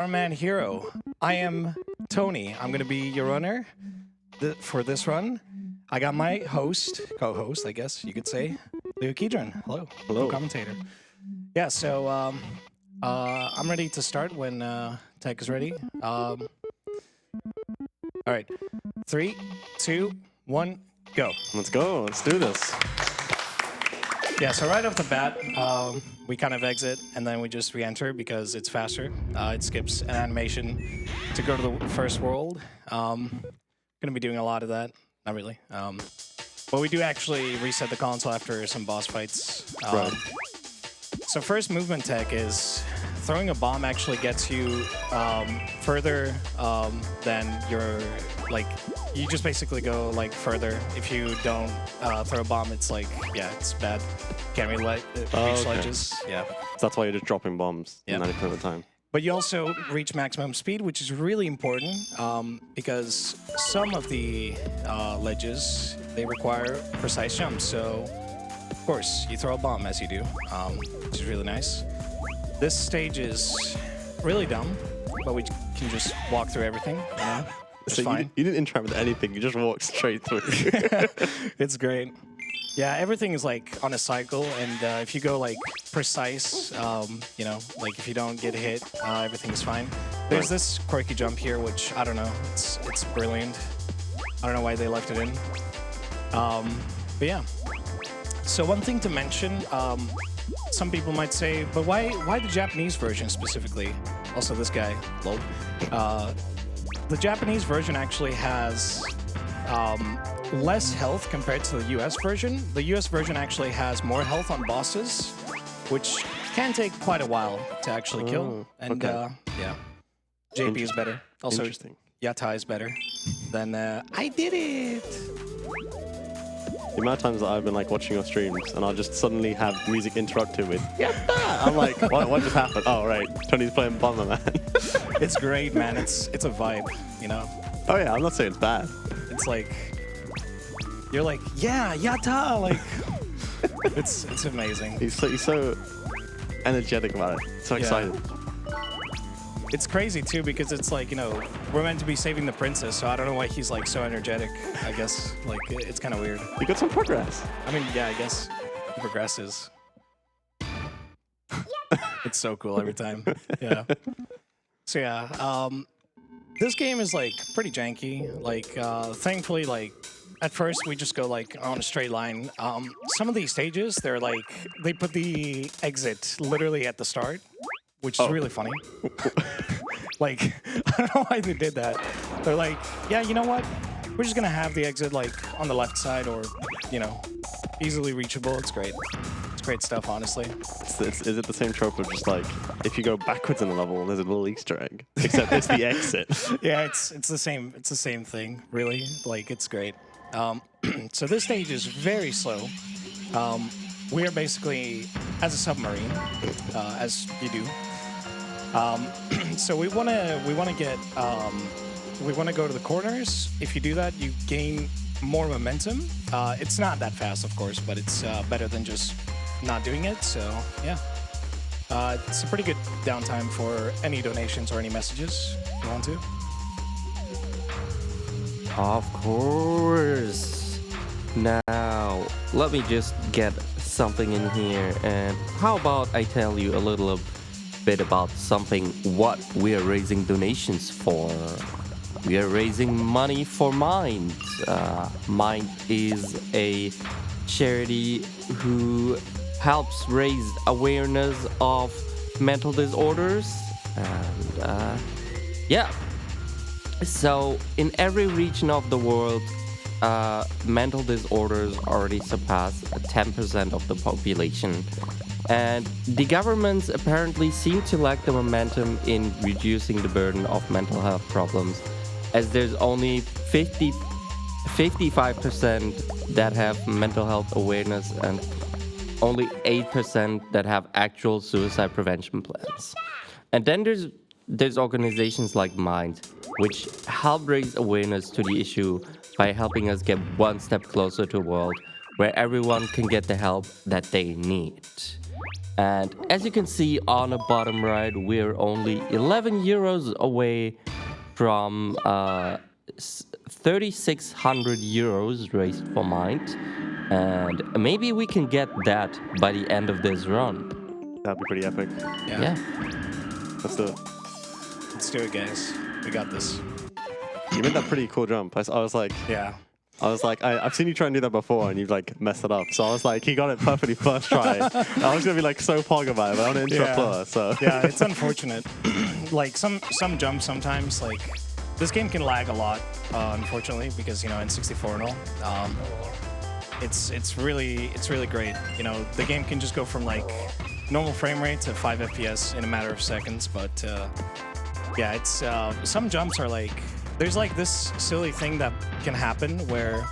Our man hero. I am Tony. I'm gonna be your runner for this run. I got my co-host, I guess you could say, LeoKeidran. Hello, co-commentator. Yeah, so I'm ready to start when Tech is ready. All right, 3, 2, 1, go. Let's go. Let's do this. Yeah, so right off the bat, we kind of exit and then we just re-enter because it's faster. It skips an animation to go to the first world. Gonna be doing a lot of that. Not really. But we do actually reset the console after some boss fights. Right. So first movement tech is throwing a bomb actually gets you further than your, like, you just basically go like further. If you don't throw a bomb, it's like, yeah, it's bad. Can't really reach ledges. Yeah. So that's why you're just dropping bombs 90% of the time. But you also reach maximum speed, which is really important because some of the ledges, they require precise jumps. So, of course, you throw a bomb as you do, which is really nice. This stage is really dumb, but we can just walk through everything. You know? It's so fine. You didn't interact with anything. You just walked straight through. It's great. Yeah, everything is like on a cycle, and if you go like precise, you know, like if you don't get hit, everything is fine. There's this quirky jump here, which I don't know, it's brilliant. I don't know why they left it in. But yeah. So one thing to mention, some people might say, but why the Japanese version specifically? Also, this guy, lol. The Japanese version actually has less health compared to the US version. The US version actually has more health on bosses, which can take quite a while to actually kill. And yeah, JP is better. Also, Yata is better. Then I did it! The amount of times that I've been like watching your streams and I'll just suddenly have music interrupted with Yatta! I'm like, what just happened? Oh, right, Tony's playing Bomberman. It's great, man. It's a vibe, you know? Oh yeah, I'm not saying it's bad. It's like, you're like, yeah, Yatta! Like, it's amazing. He's so energetic about it. So excited. It's crazy too because it's like, you know, we're meant to be saving the princess, so I don't know why he's like so energetic. I guess like it's kind of weird. You got some progress. I mean, yeah, I guess he progresses. It's so cool every time. Yeah. So yeah, this game is like pretty janky. Like, thankfully, like at first we just go like on a straight line. Some of these stages, they're like they put the exit literally at the start, which is really funny. Like, I don't know why they did that. They're like, yeah, you know what? We're just gonna have the exit like on the left side or, you know, easily reachable. It's great. It's great stuff, honestly. Is it the same trope of just like, if you go backwards in the level, there's a little Easter egg, except it's the exit? Yeah, it's the same thing, really. Like, it's great. So this stage is very slow. We are basically as a submarine, as you do. So we wanna go to the corners. If you do that, you gain more momentum. It's not that fast, of course, but it's better than just not doing it. So yeah, it's a pretty good downtime for any donations or any messages you want to. Of course. Now, let me just get something in here. And how about I tell you a little bit about something what we are raising donations for. We are raising money for Mind. Mind is a charity who helps raise awareness of mental disorders. And yeah. So in every region of the world, mental disorders already surpass 10% of the population. And the governments apparently seem to lack the momentum in reducing the burden of mental health problems, as there's only 55% that have mental health awareness and only 8% that have actual suicide prevention plans. And then there's organizations like Mind, which help raise awareness to the issue by helping us get one step closer to a world where everyone can get the help that they need. And as you can see on the bottom right, we're only 11 euros away from 3,600 euros raised for Mind. And maybe we can get that by the end of this run. That'd be pretty epic. Yeah. Let's do it. Let's do it, guys. We got this. You made that pretty cool jump. I was like, Yeah. I've seen you try and do that before, and you've like messed it up. So I was like, he got it perfectly first try. I was gonna be like so pog about it, but I want to interrupt her. So Yeah, it's unfortunate. Like some jumps sometimes, like this game can lag a lot, unfortunately, because in 64 and all, it's really great. The game can just go from like normal frame rate to 5 FPS in a matter of seconds. But yeah, it's some jumps are like. There's like this silly thing that can happen where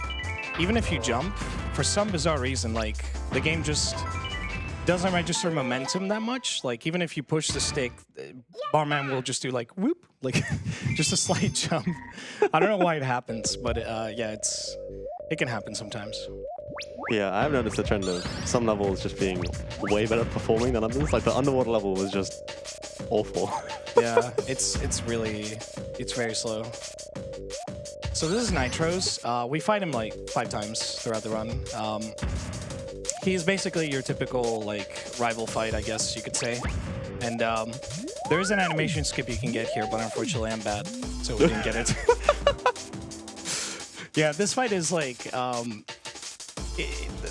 even if you jump, for some bizarre reason, like the game just doesn't register momentum that much. Like even if you push the stick, Bomberman will just do like whoop, like just a slight jump. I don't know why it happens, but yeah, it can happen sometimes. yeah, I've noticed a trend of some levels just being way better performing than others. Like the underwater level was just awful. Yeah, it's very slow. So this is Nitro's. We fight him like 5 times throughout the run. He's basically your typical like rival fight, I guess you could say. And there is an animation skip you can get here, but unfortunately I'm bad, so we didn't get it. Yeah, this fight is like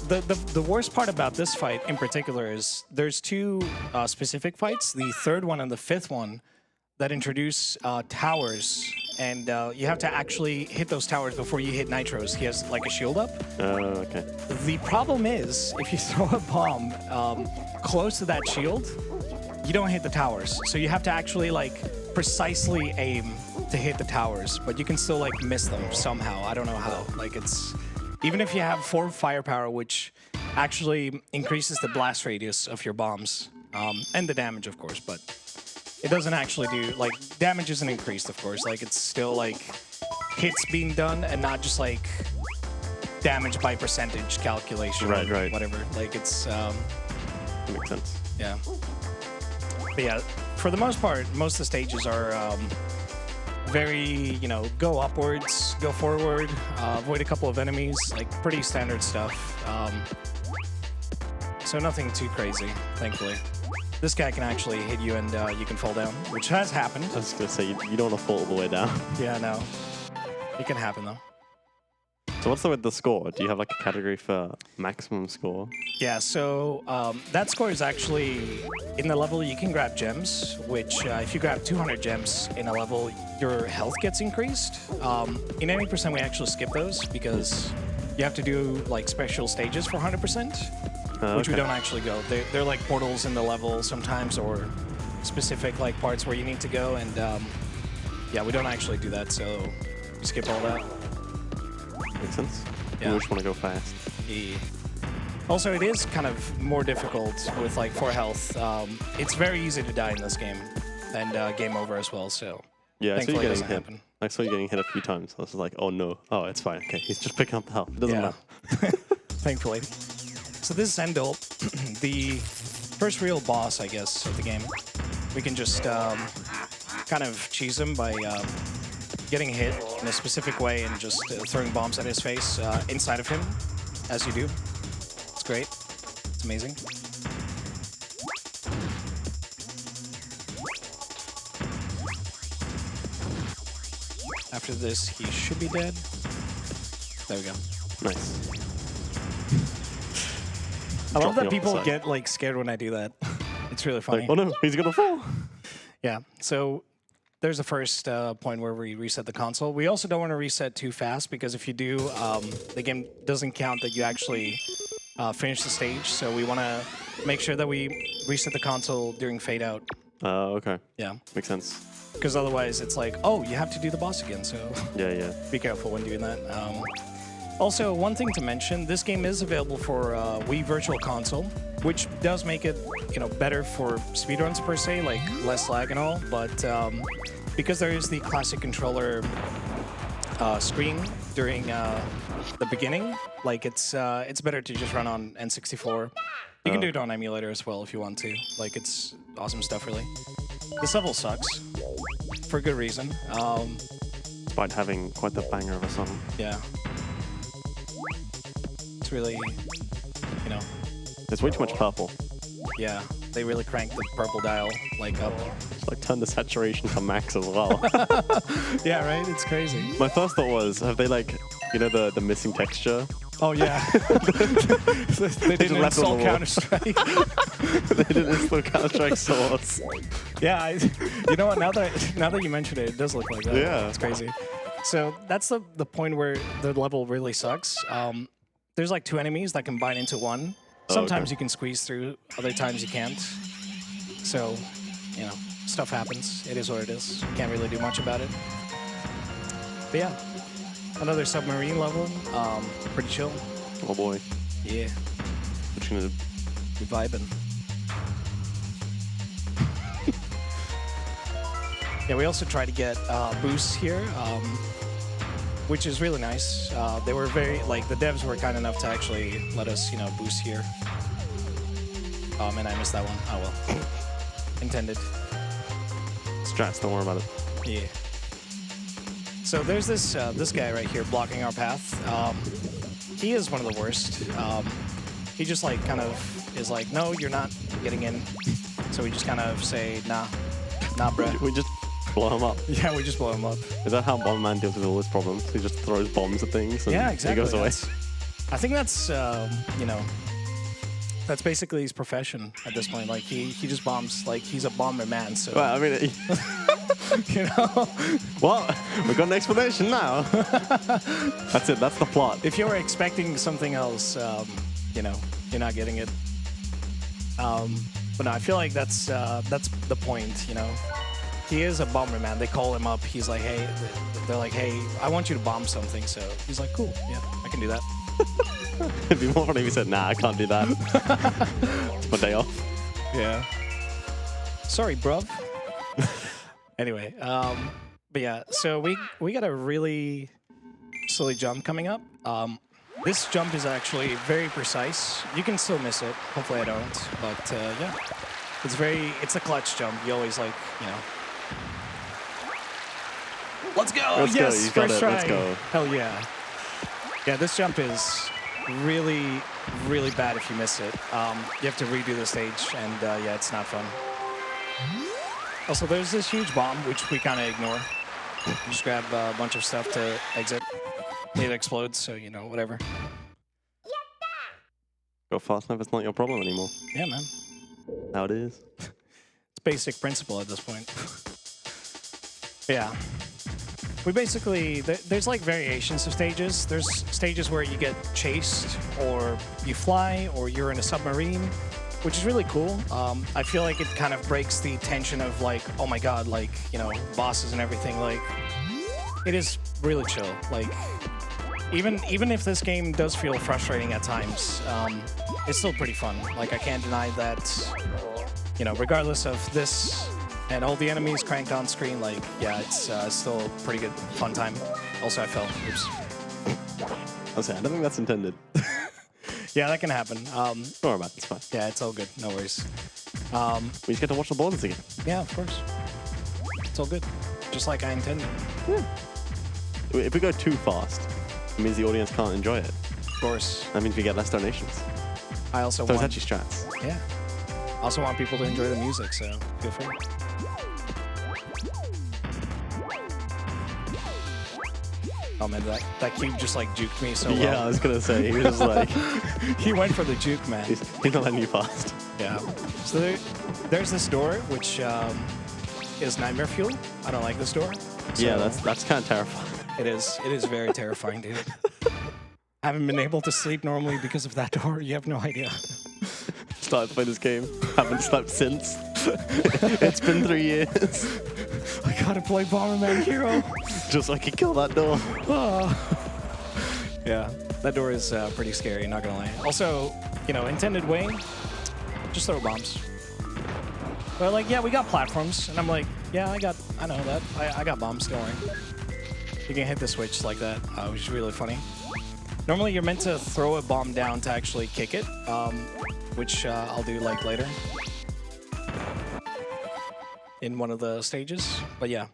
the worst part about this fight in particular is there's 2 specific fights, the 3rd one and the 5th one, that introduce towers, and you have to actually hit those towers before you hit Nitro's. He has like a shield up. Okay. The problem is, if you throw a bomb close to that shield, you don't hit the towers. So you have to actually like precisely aim to hit the towers, but you can still like miss them somehow. I don't know how. Like it's even if you have 4 firepower, which actually increases the blast radius of your bombs and the damage, of course, but it doesn't actually do like damage isn't increased, of course. Like it's still like hits being done and not just like damage by percentage calculation. Right. Whatever. Like it's That makes sense. yeah. But yeah, for the most part, most of the stages are very, go upwards, go forward, avoid a couple of enemies, like pretty standard stuff. So nothing too crazy, thankfully. This guy can actually hit you and you can fall down, which has happened. I was gonna say you don't want to fall all the way down. Yeah, no. It can happen though. So what's with the score? Do you have like a category for maximum score? Yeah, so that score is actually in the level you can grab gems, which if you grab 200 gems in a level, your health gets increased. In 80%, we actually skip those because you have to do like special stages for 100%, which we don't actually go. They're like portals in the level sometimes, or specific like parts where you need to go, and yeah, we don't actually do that, so we skip all that. Makes sense. Yeah. We just want to go fast. Yeah. Also, it is kind of more difficult with like 4 health. It's very easy to die in this game, and game over as well. So Yeah, I saw you thankfully it getting doesn't hit. happen. I saw you getting hit a few times. I was like, oh no. Oh, it's fine. Okay, he's just picking up the health. It doesn't matter. Thankfully. So this is Endel, the first real boss, I guess, of the game. We can just kind of cheese him by getting hit in a specific way and just throwing bombs at his face inside of him, as you do. It's great. It's amazing. After this, he should be dead. There we go. Nice. I love Dropping that off the people side. get like scared when I do that. It's really funny. Like, oh no, he's gonna fall. Yeah, so there's the first point where we reset the console. We also don't want to reset too fast because if you do, the game doesn't count that you actually finish the stage. So we want to make sure that we reset the console during fade out. Okay. Yeah, Makes sense. because otherwise it's like, oh, you have to do the boss again. So Yeah. be careful when doing that. Also, one thing to mention, this game is available for Wii Virtual Console, which does make it, better for speedruns per se, like less lag and all. But because there is the classic controller screen during the beginning. Like it's better to just run on N64. You can do it on emulator as well if you want to. Like it's awesome stuff, really. This level sucks for good reason. Despite having quite the banger of a song. Yeah. It's really, you know. There's way too much purple. Yeah, they really cranked the purple dial like up. Like turn the saturation to max as well. Yeah, right? It's crazy. My first thought was, have they like, you know, the missing texture? Oh yeah. They didn't left it on install the wall. Counter-Strike. They didn't install Counter-Strike source. Yeah, you know what? Now that you mention it, it does look like that. Yeah. It's crazy. So that's the point where the level really sucks. There's like 2 enemies that combine into one. Sometimes you can squeeze through, other times you can't. So, you know, stuff happens. It is what it is. Can't really do much about it. But yeah, another submarine level. Pretty chill. Oh boy. Yeah, What you gonna do? we vibing. Yeah, we also try to get boosts here, which is really nice. They were very, like, the devs were kind enough to actually let us, you know, boost here. And I missed that one. Oh well. Intended. Strats, don't worry about it. Yeah. So there's this guy right here blocking our path. He is one of the worst. He just like kind of is like, no, you're not getting in. So we just kind of say, nah, bruh. We just blow him up. Yeah, we just blow him up. Is that how Bomberman deals with all his problems? He just throws bombs at things and Yeah, exactly. he goes away. I think that's, you know, that's basically his profession at this point. Like he just bombs. Like he's a Bomberman. So Well, I mean, you know, well, we've got an explanation now. That's it. That's the plot. if you were expecting something else, you know, you're not getting it. But no, I feel like that's the point. You know, he is a Bomberman. They call him up. He's like, hey, they're like, hey, I want you to bomb something. So he's like, cool, yeah, I can do that. It'd be more funny if he said, nah, I can't do that. It's my day off. Yeah. Sorry, bruv. Anyway, but yeah, so we got a really silly jump coming up. This jump is actually very precise. You can still miss it. Hopefully I don't. But yeah, it's a clutch jump. You always like, you know. Let's go! Let's go, Yes, you got first it, try. let's go. Hell yeah. Yeah, this jump is really, really bad if you miss it. You have to redo the stage, and yeah, it's not fun. Also, there's this huge bomb, which we kind of ignore. You just grab a bunch of stuff to exit. It explodes, so, you know, whatever. Go fast enough, it's not your problem anymore. Yeah, man. How it is. It's basic principle at this point. Yeah. We basically, there's like variations of stages. There's stages where you get chased, or you fly, or you're in a submarine, which is really cool. I feel like it kind of breaks the tension of like, oh my god, like, you know, bosses and everything. Like, it is really chill. Like, even if this game does feel frustrating at times, it's still pretty fun. Like, I can't deny that, you know, regardless of this and all the enemies cranked on screen, like, yeah, it's still a pretty good, fun time. Also, I fell. Oops. I'll say, I don't think that's intended. Yeah, that can happen. Don't worry about it, it's fine. Yeah, it's all good. No worries. We just get to watch the borders again. Yeah, of course. It's all good. Just like I intended. If we go too fast, it means the audience can't enjoy it. Of course. That means we get less donations. I also So it's want... actually strats. Yeah. I also want people to enjoy the music, so good for you. Oh man, that cube just like juked me so well. Yeah, I was gonna say, he was like... He went for the juke, man. he's not letting you fast. Yeah. So there's this door, which is nightmare fuel. I don't like this door. So Yeah, that's kind of terrifying. It is very terrifying, dude. I haven't been able to sleep normally because of that door. You have no idea. Started to play this game, haven't slept since. It's been 3 years. I gotta play Bomberman Hero. Just so I can kill that door. Yeah, that door is pretty scary, not gonna lie. Also, you know, intended way, just throw bombs. But like, yeah, we got platforms, and I'm like, yeah, I know that. I got bombs, don't worry. You can hit the switch like that, which is really funny. Normally, you're meant to throw a bomb down to actually kick it, which I'll do like later in one of the stages. But yeah.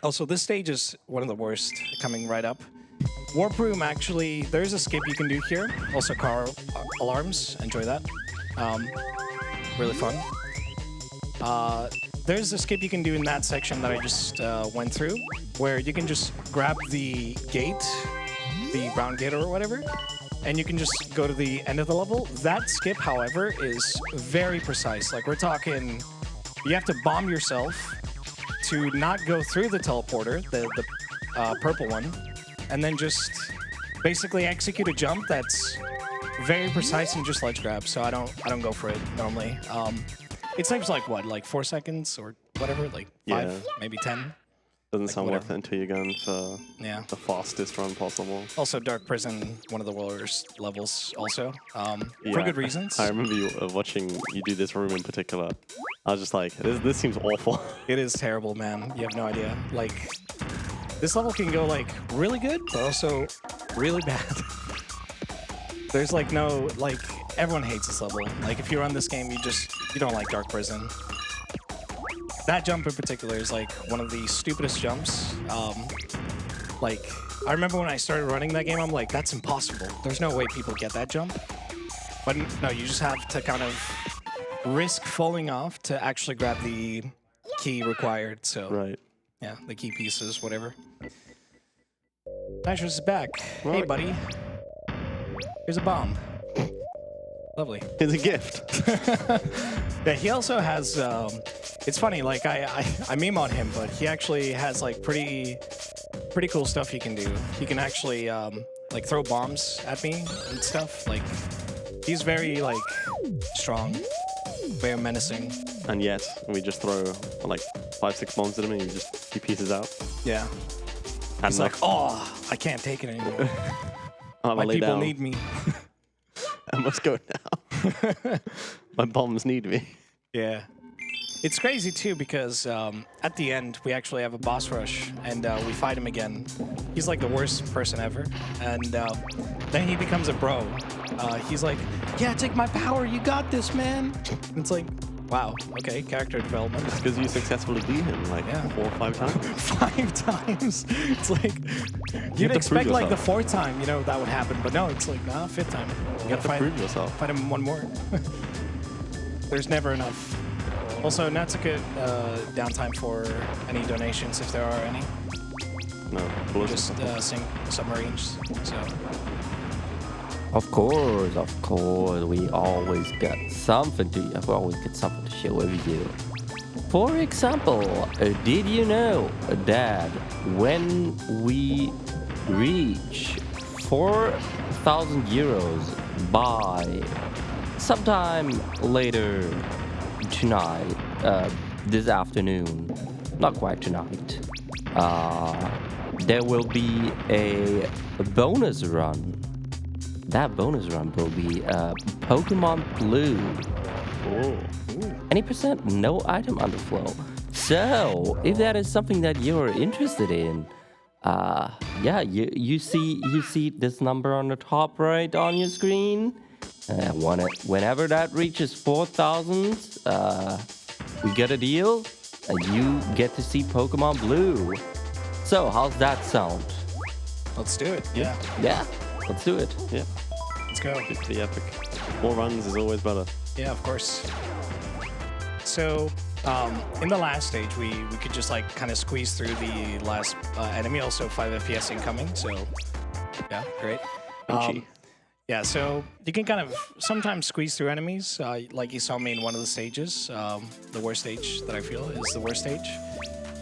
Also, this stage is one of the worst coming right up. Warp Room, actually, there's a skip you can do here. Also, car alarms. Enjoy that. Really fun. There's a skip you can do in that section that I just went through, where you can just grab the gate, the brown gate or whatever, and you can just go to the end of the level. That skip, however, is very precise. Like, we're talking, you have to bomb yourself to not go through the teleporter, the purple one, and then just basically execute a jump that's very precise and just ledge grab. So I don't go for it normally. It seems like what, like 4 seconds or whatever, like 5, maybe 10. Doesn't like sound worth it until you're going for the fastest run possible. Also, Dark Prison, one of the worst levels also, for good reasons. I remember you watching you do this room in particular. I was just like, this seems awful. It is terrible, man. You have no idea. Like, this level can go like really good, but also really bad. There's like no, like, everyone hates this level. Like, if you run this game, you don't like Dark Prison. That jump in particular is like one of the stupidest jumps. Like, I remember when I started running that game, I'm like, that's impossible. There's no way people get that jump. But no, you just have to kind of risk falling off to actually grab the key required. So, yeah, the key pieces, whatever. Nitrous is back. What? Hey, buddy. Here's a bomb. Lovely. It's a gift. Yeah, he also has, it's funny, like, I meme on him, but he actually has, like, pretty cool stuff he can do. He can actually, like, throw bombs at me and stuff. Like, he's very, like, strong, very menacing. And yet, we just throw, like, 5-6 bombs at him and he pieces out. Yeah. He's like, oh, I can't take it anymore. My people need me. I must go now. My bombs need me. Yeah. It's crazy, too, because at the end, we actually have a boss rush, and we fight him again. He's like the worst person ever. And then he becomes a bro. He's like, yeah, take my power. You got this, man. And it's like, wow, okay, character development. It's because you successfully beat him, like, 4 or 5 times. 5 times. It's like, you'd expect, like, the 4th time, you know, that would happen. But no, it's like, nah, 5th time. You have to prove yourself. Fight him one more. There's never enough. Also, not to get downtime for any donations, if there are any. No, just sink submarines. So. Of course, we always get something to share with you. For example, did you know that when we reach 4,000 euros by sometime later tonight, this afternoon, not quite tonight, there will be a bonus run. That bonus run will be Pokemon Blue. Any percent, no item underflow. So, if that is something that you're interested in, yeah, you see this number on the top right on your screen. Whenever that reaches 4,000, we get a deal, and you get to see Pokemon Blue. So, how's that sound? Let's do it. Yeah. Yeah, let's do it. Yeah. Let's go. It's the epic. More runs is always better. Yeah, of course. So, in the last stage, we could just like kind of squeeze through the last enemy. Also, 5 FPS incoming. So, yeah, great. Yeah, so you can kind of sometimes squeeze through enemies, like you saw me in one of the stages. The worst stage that I feel is the worst stage.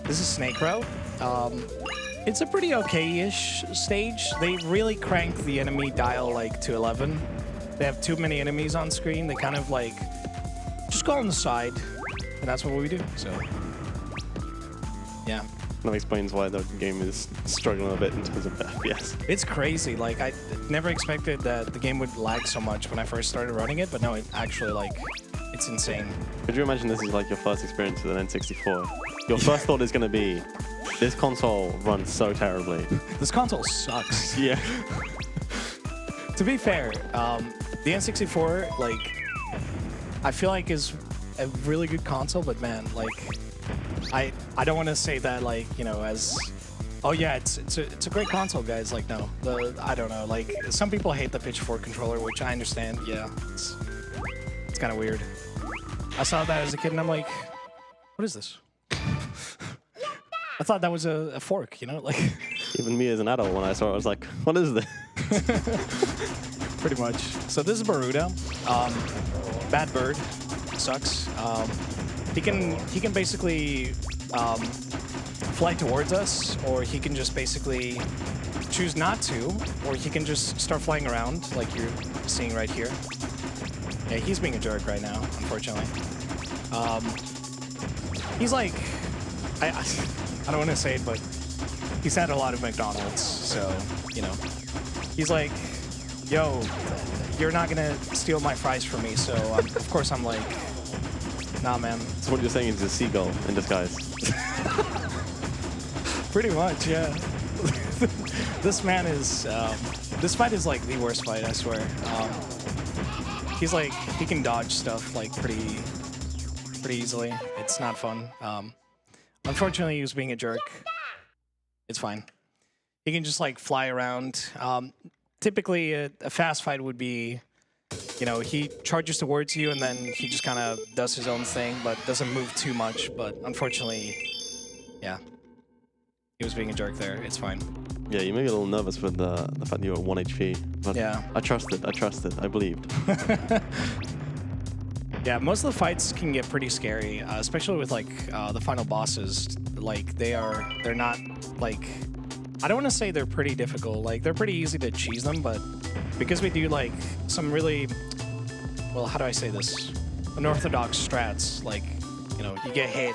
This is Snake Row. It's a pretty okay-ish stage. They really crank the enemy dial like to 11. They have too many enemies on screen. They kind of like just go on the side, and that's what we do. So, yeah. That explains why the game is struggling a bit in terms of FPS. It's crazy. Like, I never expected that the game would lag so much when I first started running it, but no, it actually, like, it's insane. Could you imagine this is like your first experience with an N64? Your first thought is going to be, This console runs so terribly. This console sucks. Yeah. To be fair, the N64, like, I feel like is a really good console, but man, like, I don't want to say that, like, you know, as, oh yeah, it's a great console, guys. Like, no, I don't know. Like, some people hate the Pitchfork controller, which I understand. Yeah, it's kind of weird. I saw that as a kid, and I'm like, what is this? I thought that was a fork, you know, like. Even me as an adult, when I saw it, I was like, what is this? Pretty much. So this is Baruda. Bad bird. Sucks. He can basically fly towards us, or he can just basically choose not to, or he can just start flying around like you're seeing right here. Yeah, he's being a jerk right now, unfortunately. He's like, I don't want to say it, but he's had a lot of McDonald's, so, you know. He's like, yo, you're not gonna steal my fries from me, so of course I'm like, nah, man. So what you're saying is a seagull in disguise. Pretty much, yeah. This man is, this fight is like the worst fight, I swear. He's like, he can dodge stuff like pretty easily. It's not fun. Unfortunately, he was being a jerk. It's fine. He can just like fly around. Typically, a fast fight would be, you know, he charges towards you and then he just kind of does his own thing, but doesn't move too much. But unfortunately, yeah, he was being a jerk there. It's fine. Yeah, you made me a little nervous with the fact that you were 1 HP. But yeah. I trusted, I believed. Yeah, most of the fights can get pretty scary, especially with like the final bosses. Like they're not like, I don't want to say they're pretty difficult. Like they're pretty easy to cheese them, but because we do like some really, well, how do I say this? Unorthodox strats, like, you know, you get hit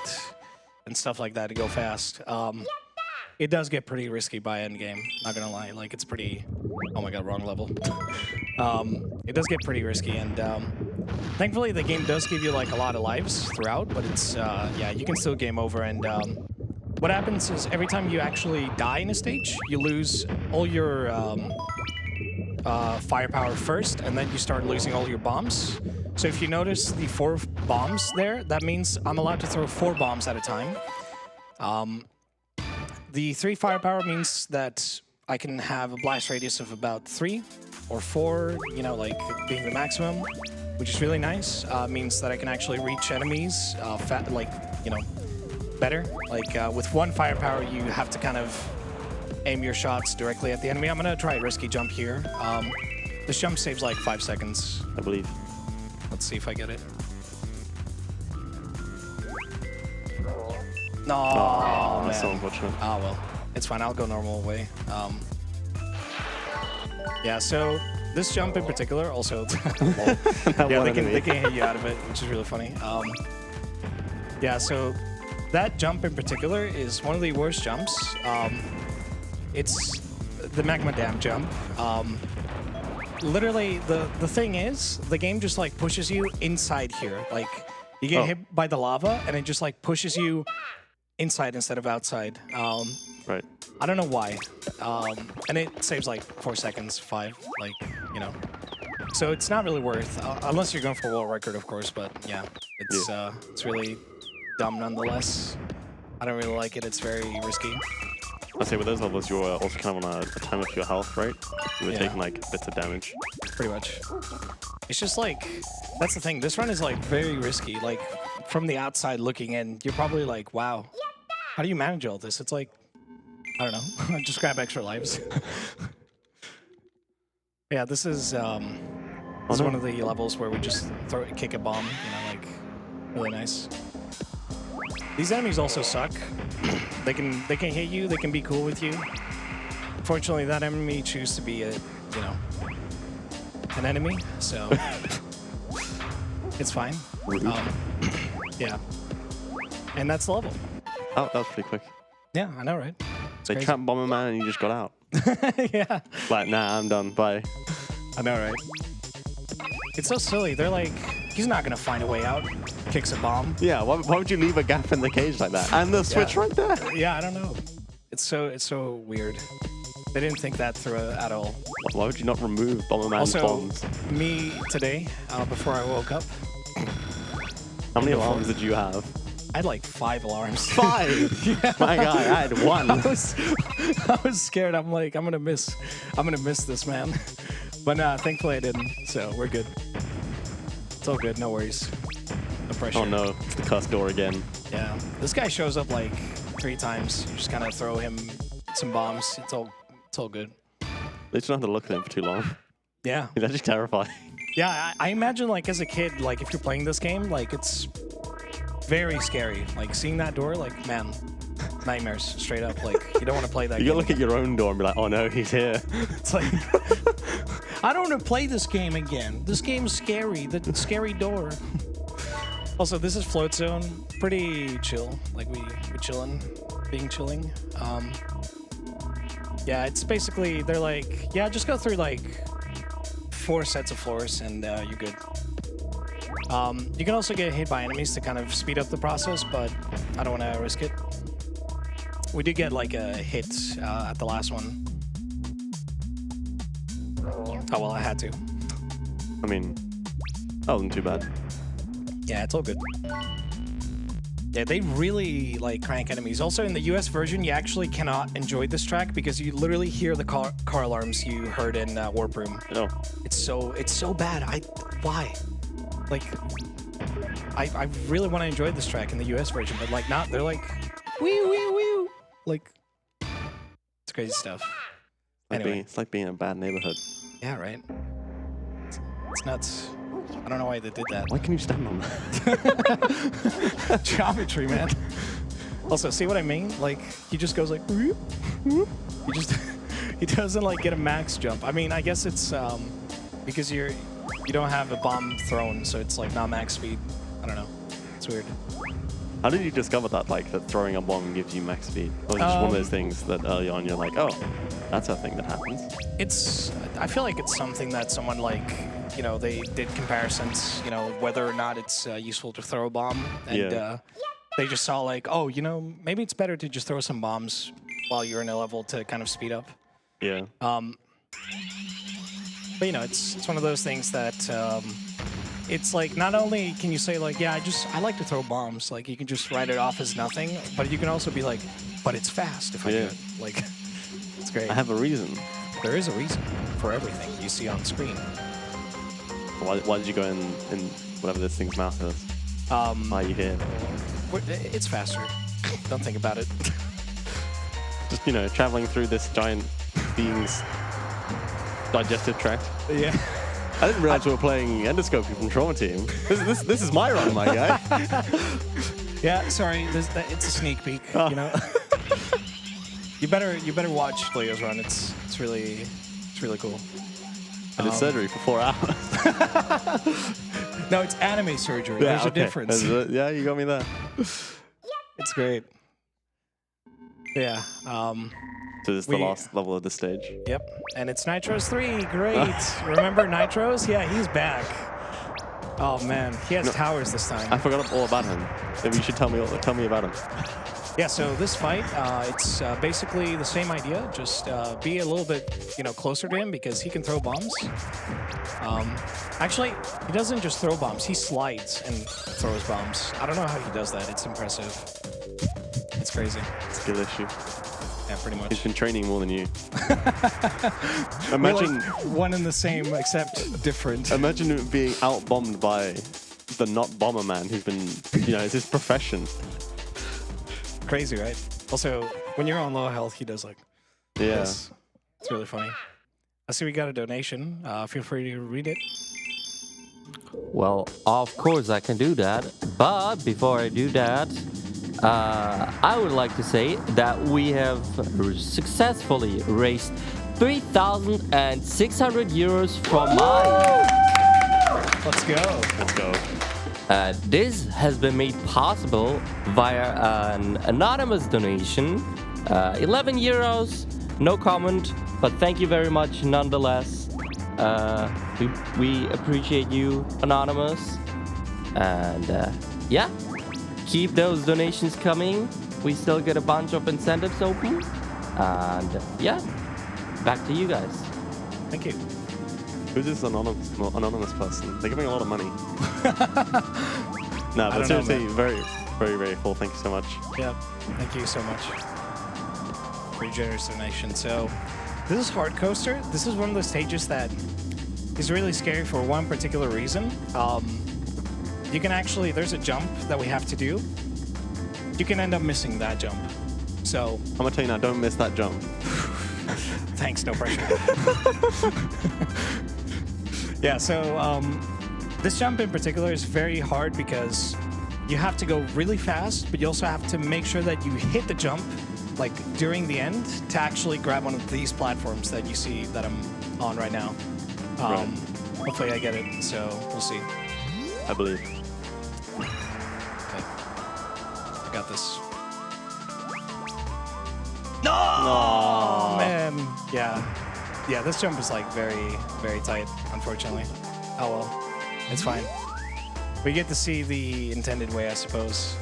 and stuff like that to go fast. It does get pretty risky by end game, not gonna lie. Like it's pretty, oh my god, wrong level. It does get pretty risky, and thankfully the game does give you like a lot of lives throughout, but it's, yeah, you can still game over, and what happens is every time you actually die in a stage, you lose all your firepower first, and then you start losing all your bombs. So if you notice the 4 bombs there, that means I'm allowed to throw 4 bombs at a time. The 3 firepower means that I can have a blast radius of about 3 or 4, you know, like being the maximum, which is really nice. Means that I can actually reach enemies, like, you know, better. Like with 1 firepower, you have to kind of aim your shots directly at the enemy. I'm gonna try a risky jump here. This jump saves like 5 seconds. I believe. Let's see if I get it. No, oh, man. that's so unfortunate. Oh, well, it's fine. I'll go normal way. Yeah, so this jump in particular also, yeah, they can hit you out of it, which is really funny. Yeah, so that jump in particular is one of the worst jumps. It's the Magma Dam jump. Literally, the thing is, the game just like pushes you inside here. Like, you get hit by the lava, and it just like pushes you inside instead of outside. Right. I don't know why. And it saves like 4 seconds, 5, like, you know. So it's not really worth, unless you're going for a world record, of course, but yeah, it's really dumb nonetheless. I don't really like it. It's very risky. I say with those levels, you're also kind of on a time of your health, right? You were taking like bits of damage. Pretty much. It's just like, that's the thing. This run is like very risky. Like from the outside looking in, you're probably like, wow, how do you manage all this? It's like, I don't know, just grab extra lives. Yeah, this is one of the levels where we just kick a bomb, you know, like really nice. These enemies also suck. They can hit you. They can be cool with you. Fortunately, that enemy chooses to be an enemy, so it's fine. Yeah, and that's the level. Oh, that was pretty quick. Yeah, I know, right? They trapped Bomberman and you just got out. Yeah. Like, nah, I'm done. Bye. I know, right? It's so silly. They're like, he's not gonna find a way out. Kicks a bomb. Yeah, why would you leave a gap in the cage like that? And the switch right there. Yeah, I don't know. It's so weird. They didn't think that through at all. Why would you not remove Bomberman's Also, bombs? me today, before I woke up, How many alarms did you have? I had like 5 alarms. 5. Yeah. My God, I had 1. I was scared. I'm like, I'm gonna miss this, man. But thankfully I didn't. So we're good. It's all good. No worries. No pressure. Oh no, it's the cuss door again. Yeah. This guy shows up like 3 times. You just kind of throw him some bombs. It's all good. They just don't have to look at him for too long. Yeah. He's actually terrifying. Yeah. I imagine like as a kid, like if you're playing this game, like it's very scary. Like seeing that door, like man, nightmares straight up. Like you don't want to play that. You game gotta look at your own door and be like, oh no, he's here. It's like I don't want to play this game again. This game's scary. The scary door. Also, this is Float Zone. Pretty chill. Like we're chilling, chilling. Yeah, it's basically they're like, yeah, just go through like 4 sets of floors and you're good. You can also get hit by enemies to kind of speed up the process, but I don't want to risk it. We did get like a hit at the last one. Oh well, I had to. I mean, that wasn't too bad. Yeah, it's all good. Yeah, they really like crank enemies. Also, in the US version, you actually cannot enjoy this track because you literally hear the car alarms you heard in Warp Room. No. It's so bad. Why? Like, I really want to enjoy this track in the US version, but like not. They're like, wee wee wee. Like, it's crazy stuff. Anyway, It's like being in a bad neighborhood. yeah, right. It's nuts. I don't know why they did that. Why can you stand on that? Geometry, man. Also, see what I mean? Like, he just goes like, whoop, whoop. He doesn't like get a max jump. I mean, I guess it's because you don't have a bomb thrown, so it's like not max speed. I don't know. It's weird. How did you discover that, like, that throwing a bomb gives you max speed? Or was it just one of those things that early on you're like, oh, that's a thing that happens? I feel like it's something that someone like, you know, they did comparisons, you know, whether or not it's useful to throw a bomb. And they just saw like, oh, you know, maybe it's better to just throw some bombs while you're in a level to kind of speed up. Yeah. But, you know, it's one of those things that it's like not only can you say like, yeah, I like to throw bombs. Like you can just write it off as nothing, but you can also be like, but it's fast if I do it. Like, it's great. I have a reason. There is a reason for everything you see on screen. Why did you go in whatever this thing's mouth is? Why are you here? It's faster. Don't think about it. Just, you know, traveling through this giant being's digestive tract. Yeah. I didn't realize we were playing Endoscopy from Trauma Team. This is my run, my guy. Yeah, sorry. It's a sneak peek, you know? You better watch Leo's run. It's really cool. I did surgery for 4 hours. No, it's anime surgery. Yeah, There's a difference. Yeah, you got me there. It's great. Yeah. So this is the last level of the stage. Yep. And it's Nitros 3. Great. Remember Nitros? Yeah, he's back. Oh man, he has towers this time. I forgot all about him. Maybe you should tell me about him. Yeah, so this fight, it's basically the same idea. Just be a little bit, you know, closer to him because he can throw bombs. Actually, he doesn't just throw bombs. He slides and throws bombs. I don't know how he does that. It's impressive. It's crazy. Skill issue. Yeah, pretty much. He's been training more than you. Imagine like one and the same, except different. Imagine being out-bombed by the not Bomberman, who's been, you know, it's his profession. Crazy, right? Also, when you're on low health, he does like this. It's really funny. I see we got a donation. Feel free to read it. Well, of course I can do that. But before I do that, I would like to say that we have successfully raised 3,600 euros from mine. Let's go. Let's go. This has been made possible via an anonymous donation. 11 euros, no comment, but thank you very much nonetheless. We appreciate you, Anonymous. And yeah, keep those donations coming. we still get a bunch of incentives open. And yeah, back to you guys. Thank you. Who's this anonymous person? They're giving a lot of money. No, I but don't know, seriously, man. very, very, very cool. Thank you so much. Yeah, thank you so much for your generous donation. So, this is Hard Coaster. This is one of the stages that is really scary for one particular reason. You can actually, there's a jump that we have to do. You can end up missing that jump. So, I'm gonna tell you now, don't miss that jump. thanks, no pressure. Yeah, so this jump in particular is very hard because you have to go really fast, but you also have to make sure that you hit the jump like during the end to actually grab one of these platforms that you see that I'm on right now. Right. Hopefully I get it, so we'll see. I believe. Okay. I got this. No! Oh, man. Yeah, this jump is like very, very tight, unfortunately. Oh well, it's fine. We get to see the intended way, I suppose.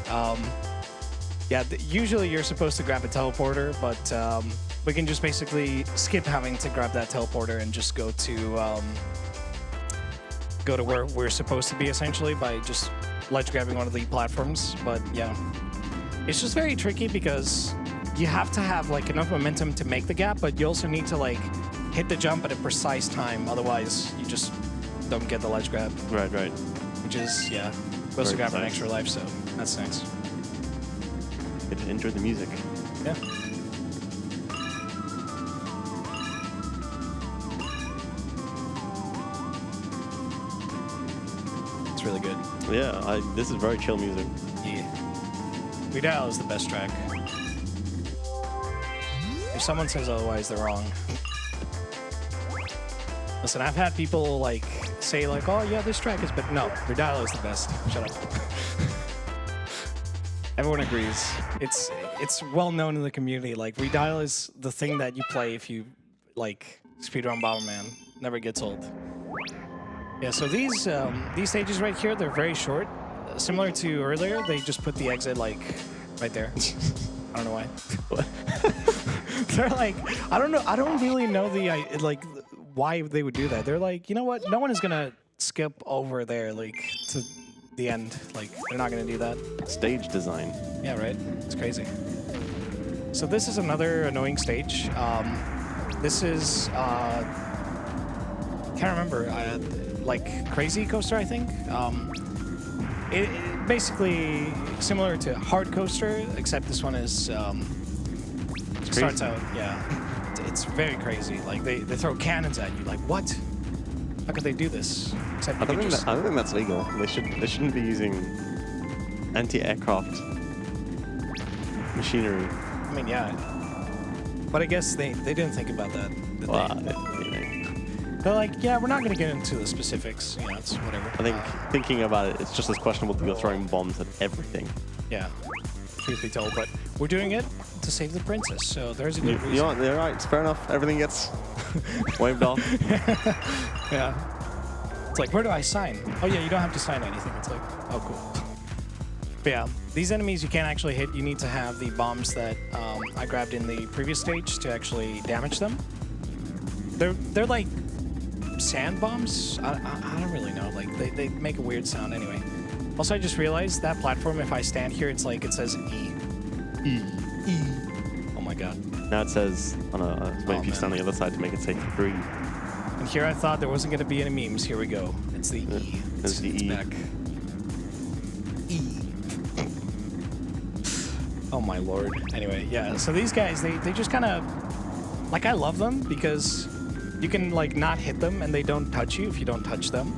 Yeah, usually you're supposed to grab a teleporter, but we can just basically skip having to grab that teleporter and just go to where we're supposed to be, essentially, by just ledge grabbing one of the platforms. But yeah, it's just very tricky because you have to have like enough momentum to make the gap, but you also need to like hit the jump at a precise time. Otherwise, you just don't get the ledge grab. Right. Which is, yeah, supposed to grab an extra life, so that's nice. Get to enjoy the music. Yeah. It's really good. Yeah, this is very chill music. Yeah. Redal is the best track. If someone says otherwise, they're wrong. Listen, I've had people like say like, oh yeah, this track is better. No, Redal is the best. Shut up. Everyone agrees. It's well known in the community. Like Redial is the thing that you play if you like speedrun Bomberman. Never gets old. Yeah. So these stages right here, they're very short. Similar to earlier, they just put the exit like right there. I don't know why. They're like, I don't know. I don't really know like why they would do that. They're like, you know what? No one is gonna skip over there like to the end. Like they're not gonna do that. Stage design. Yeah, right. It's crazy. So this is another annoying stage. This is can't remember. Like Crazy Coaster, I think. It basically similar to Hard Coaster, except this one is starts out. Yeah, it's very crazy. Like they throw cannons at you. Like what? How could they do this? Except I don't think that's legal. They shouldn't be using anti-aircraft machinery. I mean, yeah. But I guess they didn't think about that. They're like, yeah, we're not going to get into the specifics. You know, it's whatever. I think thinking about it, it's just as questionable that you're throwing bombs at everything. Yeah, truth be told. But we're doing it to save the princess, so there's a good reason. You're right. It's fair enough. Everything gets waved off. Yeah. It's like, where do I sign? Oh, yeah, you don't have to sign anything. It's like, oh, cool. But yeah, these enemies you can't actually hit. You need to have the bombs that I grabbed in the previous stage to actually damage them. They're like sand bombs? I don't really know. Like, they make a weird sound anyway. Also, I just realized that platform, if I stand here, it's like, it says E. E. Oh my god. Now it says, if you stand on the other side to make it say 3. And here I thought there wasn't going to be any memes. Here we go. It's the E. It's the E. Back. E. Oh my lord. Anyway, yeah. So these guys, they just kind of... Like, I love them because you can, like, not hit them and they don't touch you if you don't touch them.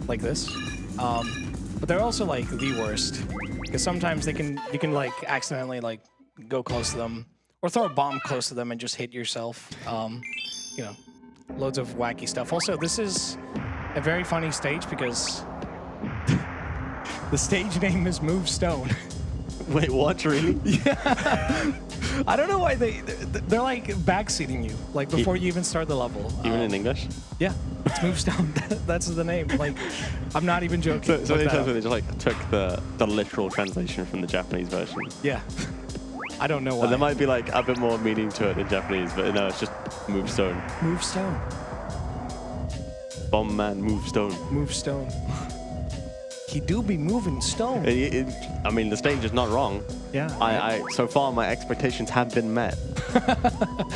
Like this. But they're also, like, the worst. Because sometimes you can, like, accidentally, like, go close to them. Or throw a bomb close to them and just hit yourself. You know. Loads of wacky stuff. Also, this is a very funny stage because the stage name is Move Stone. Wait, what? Really? Yeah. I don't know why they're like backseating you, like before you even start the level. Even in English? Yeah, it's Move Stone. That's the name. Like, I'm not even joking. So in terms of they just like took the literal translation from the Japanese version. Yeah. I don't know why. And there might be like a bit more meaning to it in Japanese, but no, it's just move stone. Move stone. Bomberman, move stone. Move stone. He do be moving stone. I mean, the stage is not wrong. Yeah. So far, my expectations have been met.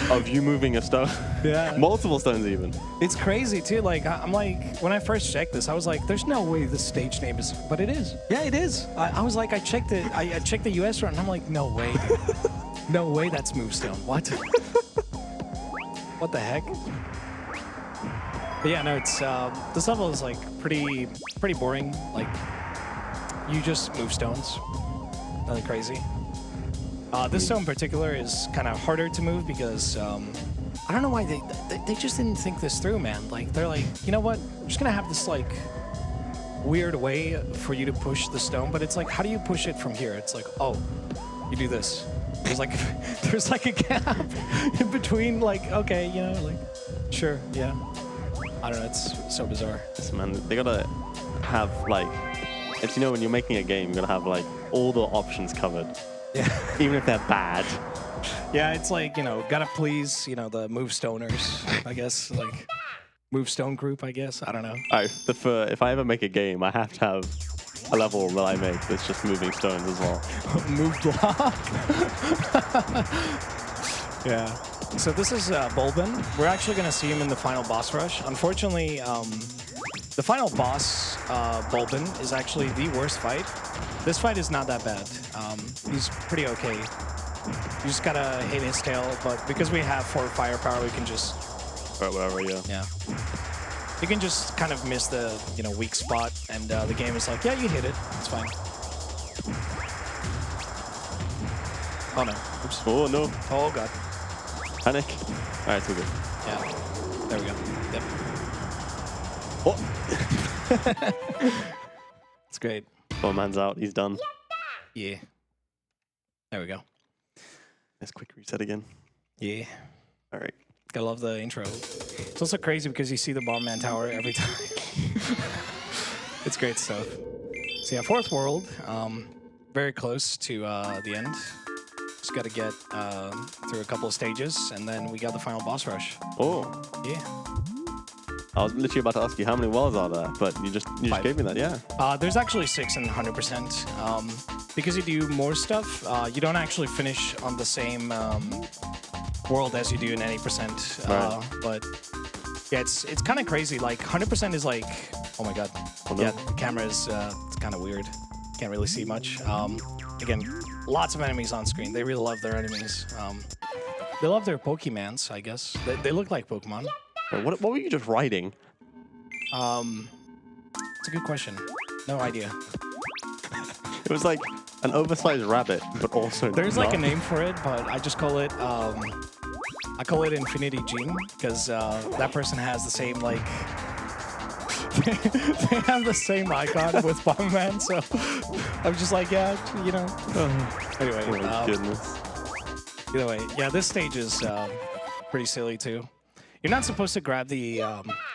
Of you moving a stone. Yeah. Multiple stones even. It's crazy too. Like I'm like, when I first checked this, I was like, "There's no way the stage name is," but it is. Yeah, it is. I was like, I checked it. I checked the US run, and I'm like, no way, no way, that's Movestone. What? What the heck? But yeah, no, it's this level is like pretty boring. Like you just move stones. Nothing crazy. This stone in particular is kind of harder to move because I don't know why they just didn't think this through, man. Like they're like, you know what? We're just gonna have this like weird way for you to push the stone, but it's like, how do you push it from here? It's like, oh, you do this. There's like a gap in between. Like, okay, you know, like, sure, yeah. I don't know. It's so bizarre. Yes, man, they gotta have like, if you know, when you're making a game, you gotta have like all the options covered. Yeah. Even if they're bad. Yeah, it's like, you know, gotta please, you know, the move stoners, I guess, like move stone group, I guess. I don't know. All right, if I ever make a game, I have to have a level that I make that's just moving stones as well. Move block. Yeah. So this is Bulbin. We're actually gonna see him in the final boss rush. Unfortunately, the final boss, Bulbin, is actually the worst fight. This fight is not that bad. He's pretty okay. You just gotta hit his tail, but because we have 4 firepower, we can just... Or whatever, yeah. Yeah. You can just kind of miss the, you know, weak spot, and the game is like, yeah, you hit it. It's fine. Oh, no. Oops. Oh, no. Oh, God. Panic. All right, it's all good. Yeah. There we go. Yep. Oh. It's great. Oh, man's out. He's done. Yeah. There we go. Let's quick reset again. Yeah. All right. I love the intro. It's also crazy because you see the Bomberman tower every time. It's great stuff. So yeah, 4th world. Very close to the end. Just got to get through a couple of stages, and then we got the final boss rush. Oh. Yeah. I was literally about to ask you how many wells are there, but you just gave me that, yeah. There's actually 6 and 100%. Because you do more stuff, you don't actually finish on the same world as you do in any percent. Right. But yeah, it's kind of crazy. Like 100% is like, oh my god. Oh, no. Yeah, the camera is it's kind of weird. Can't really see much. Again, lots of enemies on screen. They really love their enemies. They love their Pokemans, I guess. They look like Pokemon. Wait, what were you just riding? It's a good question. No idea. It was like an oversized rabbit, but also There's like a not. name for it, but I just call it I call it Infinity Gene because that person has the same like they have the same icon with Bomberman, so I'm just like, yeah, you know. Anyway, Oh my goodness. either way, yeah, this stage is pretty silly too. You're not supposed to grab the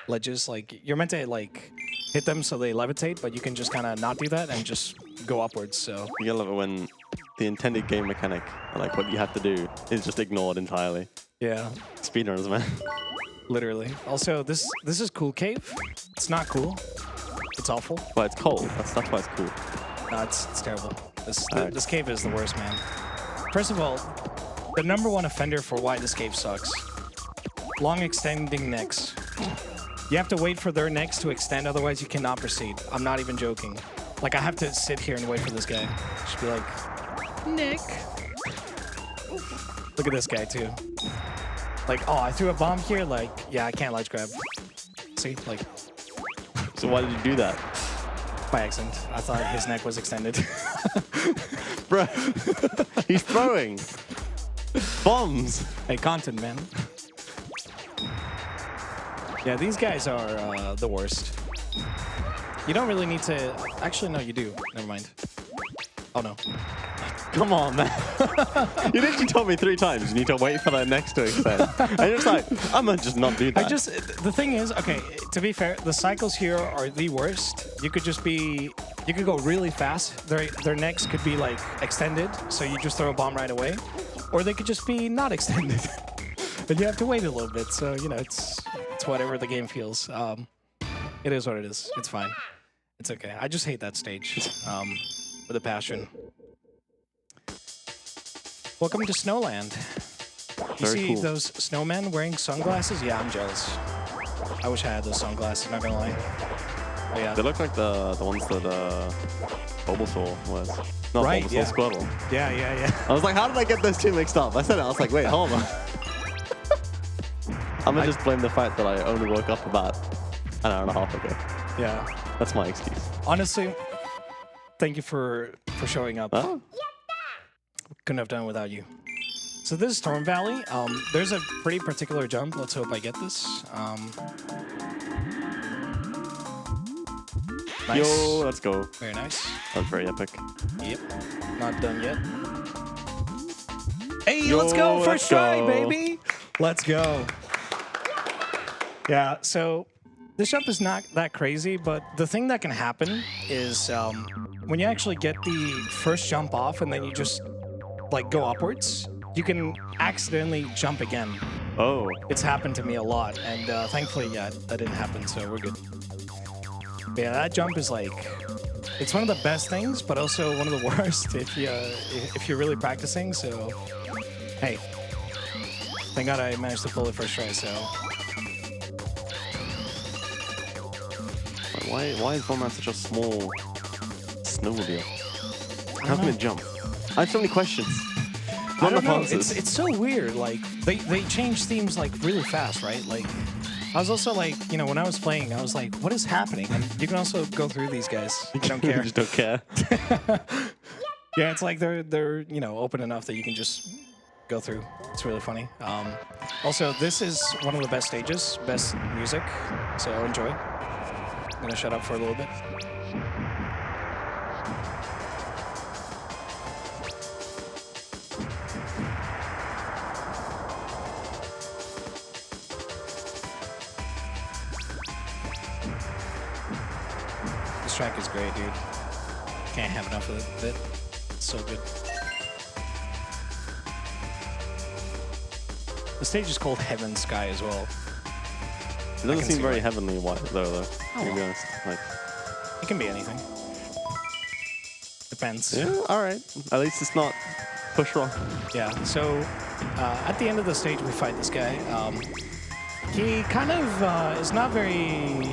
ledges. Like you're meant to like hit them so they levitate, but you can just kind of not do that and just go upwards. So You gotta love it when the intended game mechanic, or like what you have to do, is just ignored entirely. yeah, Speedrunners, man. literally. Also, this is Cool Cave. It's not cool. It's awful. But it's cold. That's why it's cool. No, it's terrible. Alright. This cave is the worst, man. First of all, the #1 offender for why this cave sucks. Long extending necks. You have to wait for their necks to extend, otherwise you cannot proceed. I'm not even joking. Like, I have to sit here and wait for this guy. Just be like, Nick. Look at this guy, too. Like, oh, I threw a bomb here? Like, yeah, I can't ledge grab. See? Like, So why did you do that? by accident. I thought his neck was extended. Bro, he's throwing bombs. Hey, content, man. Yeah, these guys are the worst. You don't really need to... Actually, no, you do. Never mind. Oh, no. Come on, man. You literally told me 3 times you need to wait for that next to extend. And you're just like, I'm gonna just not do that. The thing is, okay, to be fair, the cycles here are the worst. You could just be you could go really fast. Their necks could be like extended, so you just throw a bomb right away, or they could just be not extended, and you have to wait a little bit. So you know, it's whatever the game feels. It is what it is. It's fine. It's okay. I just hate that stage with a passion. Welcome to Snowland. You Very see cool. those snowmen wearing sunglasses? Yeah, I'm jealous. I wish I had those sunglasses, not gonna lie. But yeah. They look like the ones that Bulbasaur was. Not Right, Bulbasaur, yeah. Squirtle. Yeah. I was like, how did I get those two mixed up? I said it, I was like, wait, hold on. I'm gonna just blame the fact that I only woke up about an hour and a half ago. Yeah. That's my excuse. Honestly, thank you for showing up. Oh, Couldn't have done it without you. So this is Storm Valley. There's a pretty particular jump. Let's hope I get this. Nice. yo, let's go. Very nice. That's very epic. Yep. Not done yet. Hey, Yo, let's go. let's First try, go. baby. Let's go. Yeah, so this jump is not that crazy, but the thing that can happen is when you actually get the first jump off and then you just like go upwards, you can accidentally jump again. Oh, It's happened to me a lot, and thankfully, yeah, that didn't happen, so we're good. But yeah, that jump is like, it's one of the best things, but also one of the worst if you're really practicing. So, hey, thank God I managed to pull it first try. So, why is Bomberman such a small snowmobile? How can it jump? I have so many questions. I don't Not know. enough answers. It's so weird. Like they change themes like really fast, right? Like I was also like, you know, when I was playing, I was like, what is happening? And you can also go through these guys. I don't care. You just don't care. Yeah, it's like they're you know open enough that you can just go through. It's really funny. Also, this is one of the best stages, best music. So enjoy. I'm gonna shut up for a little bit. This track is great, dude. Can't have enough of it. It's so good. The stage is called Heaven Sky as well. It can doesn't see seem very why. heavenly white though. To be well. honest, like, It can be anything. Depends. yeah, all right. At least it's not push rock. Yeah, so at the end of the stage, we fight this guy. He kind of is not very,